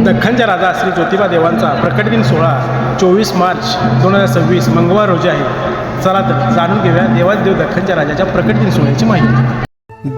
दख्खनचा राजा श्री ज्योतिबा देवांचा प्रकट दिन सोहळा 24 मार्च 2026 मंगळवार रोजी आहे। चला तर जाणून घेऊया देवादेव दख्खनच्या राजाच्या प्रकट दिन सोहळ्याची माहिती।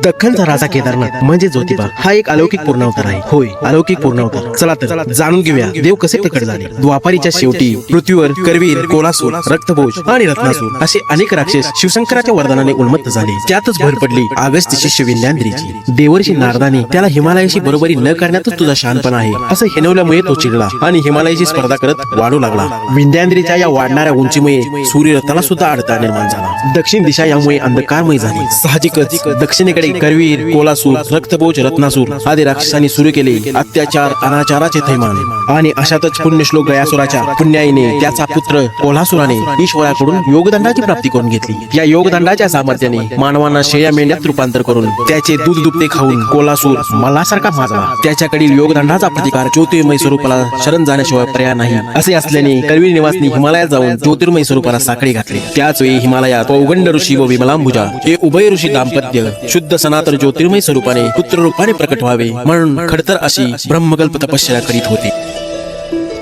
दख्खनचा राजा केदारनाथ म्हणजे ज्योतिबा हा एक अलौकिक पूर्णावतार आहे। होय, अलौकिक पूर्णावतार। चला तर जाणून घेऊया देव कसे प्रकट झाले। द्वापारीच्या शेवटी पृथ्वीवर करवीर, कोलासूर, रक्तभोज आणि रत्नासूर असे अनेक राक्षस शिवशंकराच्या वरदानाने उन्मत्त झाले। त्यातच भर पडली अगस्त्य शिष्य विंध्याद्रीची। देवर्षी नारदाने त्याला हिमालयाशी बरोबरी न करण्यातच तुझा शहाणपणा आहे असं हिनवल्यामुळे तो चिडला आणि हिमालयाची स्पर्धा करत वाढू लागला। विंध्याद्रीच्या या वाढणाऱ्या उंचीमुळे सूर्यरथाला सुद्धा अडथळा निर्माण झाला। दक्षिण दिशा यामुळे अंधकारमय झाली। साहजिकच दक्षिणेकडे करवीर, कोलासूर, रक्तभोज, रत्नासूर आदी राक्षसांनी सुरू केले अत्याचार, अनाचाराचे थैमान। आणि अशातच पुण्यश्लोक गयासुराच्या पुण्याईने त्याचा पुत्र कोल्हासुराने ईश्वराकडून योगदंडाची प्राप्ती करून घेतली। या योगदंडाच्या सामर्थ्याने मानवांना शेया मेंढ्यात रूपांतर करून त्याचे दूध दुभते खाऊन कोल्हासूर मल्हासारखा माजला। त्याच्याकडील योगदंडाचा प्रतिकार ज्योतिर्मय स्वरूपाला शरण जाण्याशिवाय पर्याय नाही असे असल्याने करवीर निवासनी हिमालयात जाऊन ज्योतिर्मय स्वरूपाला साखळी घातली। त्याच वेळी हिमालयात पौगंड ऋषी व विमलांबुजा हे उभय ऋषी दाम्पत्य शुद्ध सनातन ज्योतिर्मय स्वरूपाने पुत्र रूपाने प्रकट व्हावे म्हणून खडतर अशी ब्रह्मकल्प तपश्चर्या करीत होते।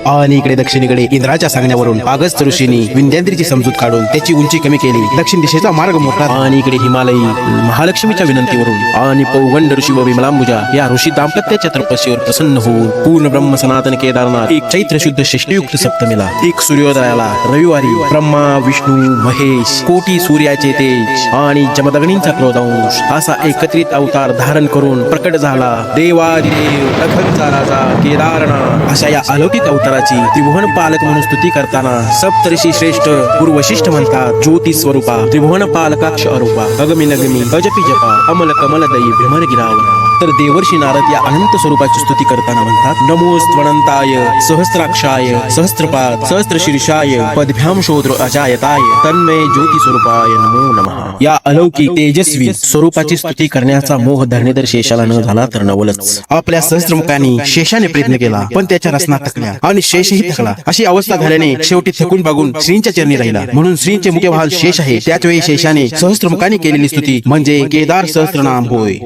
आणि इकडे दक्षिणेकडे इंद्राच्या सांगण्यावरून अगस्त्य ऋषींनी विंध्याद्रीची समजूत काढून त्याची उंची कमी केली। दक्षिण दिशेचा मार्ग मोठा आणि इकडे हिमालयी महालक्ष्मीच्या विनंतीवरून आणि पौगंड ऋषी व विमलांबुजा या ऋषी दाम्पत्याच्या तपस्येवर प्रसन्न होऊन पूर्ण ब्रह्म सनातन केदारनाथ एक चैत्र शुद्ध षष्टीयुक्त सप्तमीला एक सूर्योदयाला रविवारी ब्रह्मा, विष्णू, महेश, कोटी सूर्याचे तेज आणि जमदग्नींचा क्रोधांश असा एकत्रित अवतार धारण करून प्रकट झाला देवादिदेव दख्खनचा राजा केदारनाथ। अशा या अलौकिक अवतार त्रिभुवन पालक म्हणून स्तुती करताना सप्तऋषी श्रेष्ठ गुरु वशिष्ठ म्हणतात ज्योती स्वरूपा त्रिभुवन पालकाक्ष अरूपा अगमी नगमी अजपी जपा अमल कमल दयी भ्रमर गिरावला। तर देवर्षी नारद या अनंत स्वरूपाची स्तुती करताना म्हणतात नमोस्त्वनंताय सहस्त्राक्षाय सहस्त्रपाद सहस्त्रशीर्षाय पदभ्याम शोद्र अजायताय तन्मय ज्योती स्वरूपाय नमो नमः। या अलौकिक तेजस्वी स्वरूपाची स्तुती करण्याचा मोह धरणेदर शेषाला न झाला तर नवलच। आपल्या सहस्त्रमुखांनी शेषाने प्रयत्न केला पण त्याच्या रसना थकल्या आणि शेषही थकला। अशी अवस्था झाल्याने शेवटी थकून बघून श्रींच्या चरणी राहिला म्हणून श्रींचे मुख्य वाहन शेष आहे। त्याच वेळी शेषाने सहस्त्रमुखांनी केलेली स्तुती म्हणजे केदार सहस्त्रनाम होय।